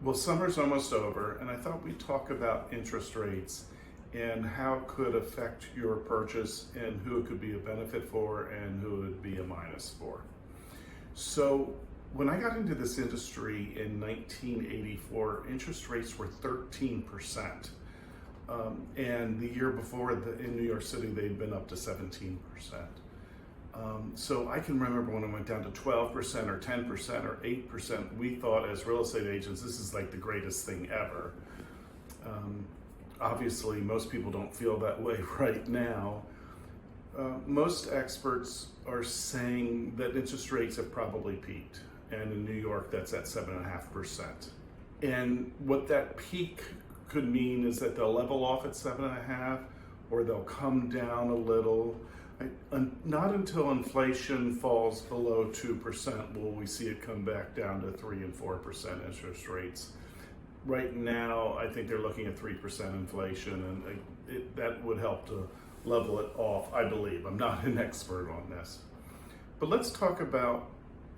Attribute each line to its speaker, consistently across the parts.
Speaker 1: Well, summer's almost over, and I thought we'd talk about interest rates and how it could affect your purchase and who it could be a benefit for and who it would be a minus for. So when I got into this industry in 1984, interest rates were 13%. And the year before in New York City, they'd been up to 17%. So I can remember when it went down to 12% or 10% or 8%, we thought as real estate agents, this is like the greatest thing ever. Obviously, most people don't feel that way right now. Most experts are saying that interest rates have probably peaked. And in New York, that's at 7.5%. And what that peak could mean is that they'll level off at 7.5%, or they'll come down a little. Not until inflation falls below 2% will we see it come back down to 3 and 4% interest rates. Right now, I think they're looking at 3% inflation, and that would help to level it off, I believe. I'm not an expert on this. But let's talk about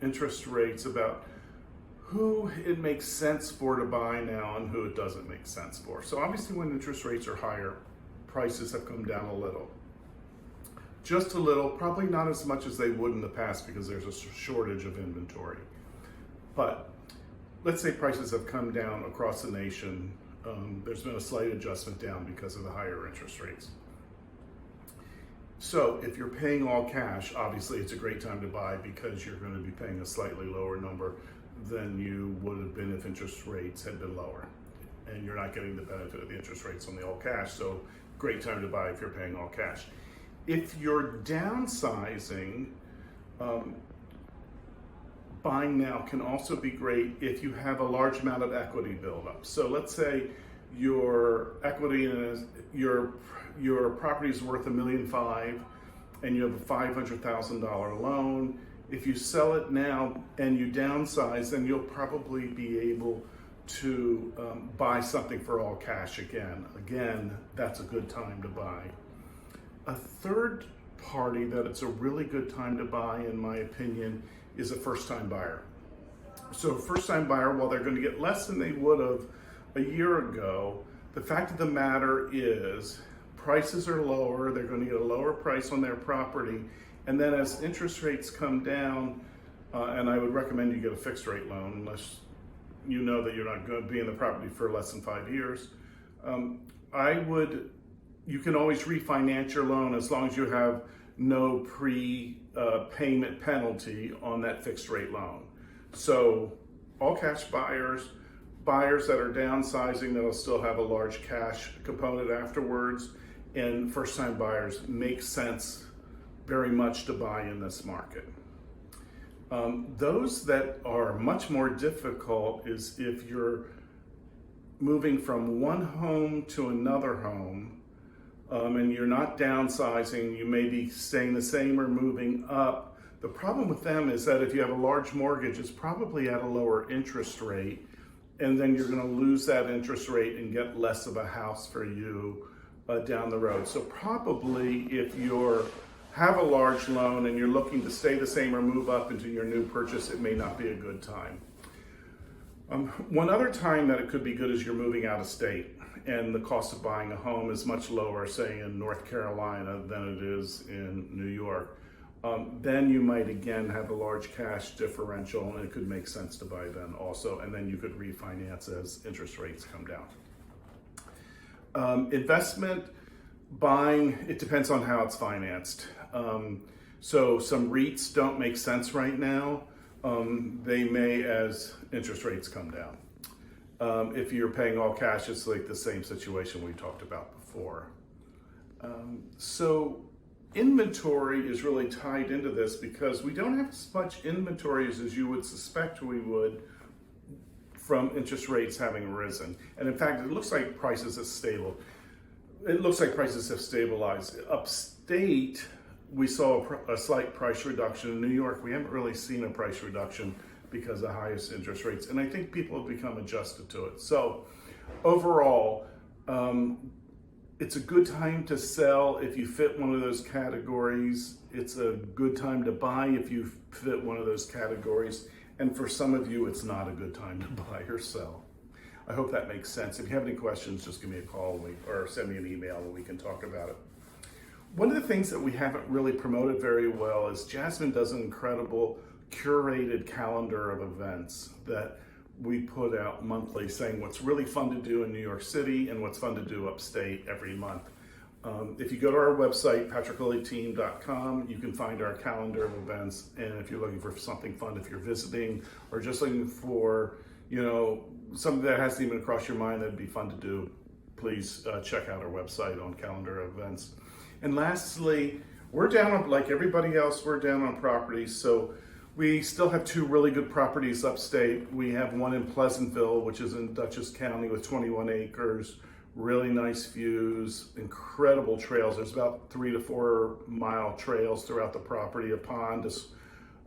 Speaker 1: interest rates, about who it makes sense for to buy now and who it doesn't make sense for. So obviously when interest rates are higher, prices have come down a little. Just a little, probably not as much as they would in the past because there's a shortage of inventory. But let's say prices have come down across the nation. There's been a slight adjustment down because of the higher interest rates. So if you're paying all cash, obviously it's a great time to buy because you're going to be paying a slightly lower number than you would have been if interest rates had been lower. And you're not getting the benefit of the interest rates on the all cash, so great time to buy if you're paying all cash. If you're downsizing, buying now can also be great if you have a large amount of equity buildup. So let's say your equity in your property is worth $1.5 million and you have a $500,000 loan. If you sell it now and you downsize, then you'll probably be able to buy something for all cash again. Again, that's a good time to buy. A third party that it's a really good time to buy, in my opinion, is a first-time buyer. So a first-time buyer, while they're going to get less than they would have a year ago, the fact of the matter is prices are lower, they're going to get a lower price on their property, and then as interest rates come down, and I would recommend you get a fixed rate loan unless you know that you're not going to be in the property for less than 5 years. You can always refinance your loan as long as you have no pre-payment penalty on that fixed rate loan. So all cash buyers that are downsizing that'll still have a large cash component afterwards, and first time buyers make sense very much to buy in this market. Those that are much more difficult is if you're moving from one home to another home, and you're not downsizing, you may be staying the same or moving up. The problem with them is that if you have a large mortgage, it's probably at a lower interest rate, and then you're going to lose that interest rate and get less of a house for you down the road. So probably if you have a large loan and you're looking to stay the same or move up into your new purchase, it may not be a good time. One other time that it could be good is you're moving out of state and the cost of buying a home is much lower, say in North Carolina than it is in New York. Then you might again have a large cash differential and it could make sense to buy then also, and then you could refinance as interest rates come down. Investment buying, it depends on how it's financed. So some REITs don't make sense right now. They may as interest rates come down. If you're paying all cash, it's like the same situation we talked about before. So inventory is really tied into this because we don't have as much inventory as you would suspect we would from interest rates having risen. And in fact, it looks like prices have stabilized. Upstate, we saw a slight price reduction. In New York, we haven't really seen a price reduction because of highest interest rates. And I think people have become adjusted to it. So overall, it's a good time to sell if you fit one of those categories. It's a good time to buy if you fit one of those categories. And for some of you, it's not a good time to buy or sell. I hope that makes sense. If you have any questions, just give me a call or send me an email and we can talk about it. One of the things that we haven't really promoted very well is Jasmine does an incredible curated calendar of events that we put out monthly, saying what's really fun to do in New York City and what's fun to do upstate every month. If you go to our website, patricklillyteam.com, you can find our calendar of events. And if you're looking for something fun, if you're visiting or just looking for, something that hasn't even crossed your mind that'd be fun to do, please check out our website on calendar of events. And lastly, we're down on, like everybody else, we're down on properties. So we still have 2 really good properties upstate. We have one in Pleasantville, which is in Dutchess County with 21 acres, really nice views, incredible trails. There's about 3 to 4 mile trails throughout the property, a pond,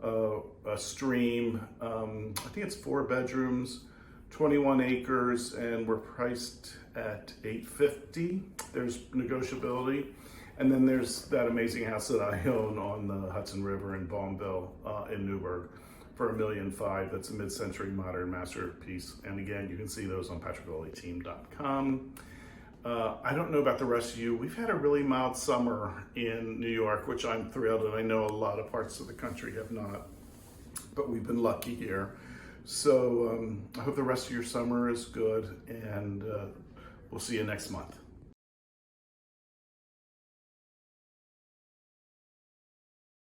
Speaker 1: a stream. I think it's 4 bedrooms, 21 acres, and we're priced at $850. There's negotiability. And then there's that amazing house that I own on the Hudson River in Baumville in Newburgh for $1.5 million. That's a mid-century modern masterpiece. And again, you can see those on patricklillyteam.com. I don't know about the rest of you. We've had a really mild summer in New York, which I'm thrilled, and I know a lot of parts of the country have not, but we've been lucky here. So I hope the rest of your summer is good, and we'll see you next month.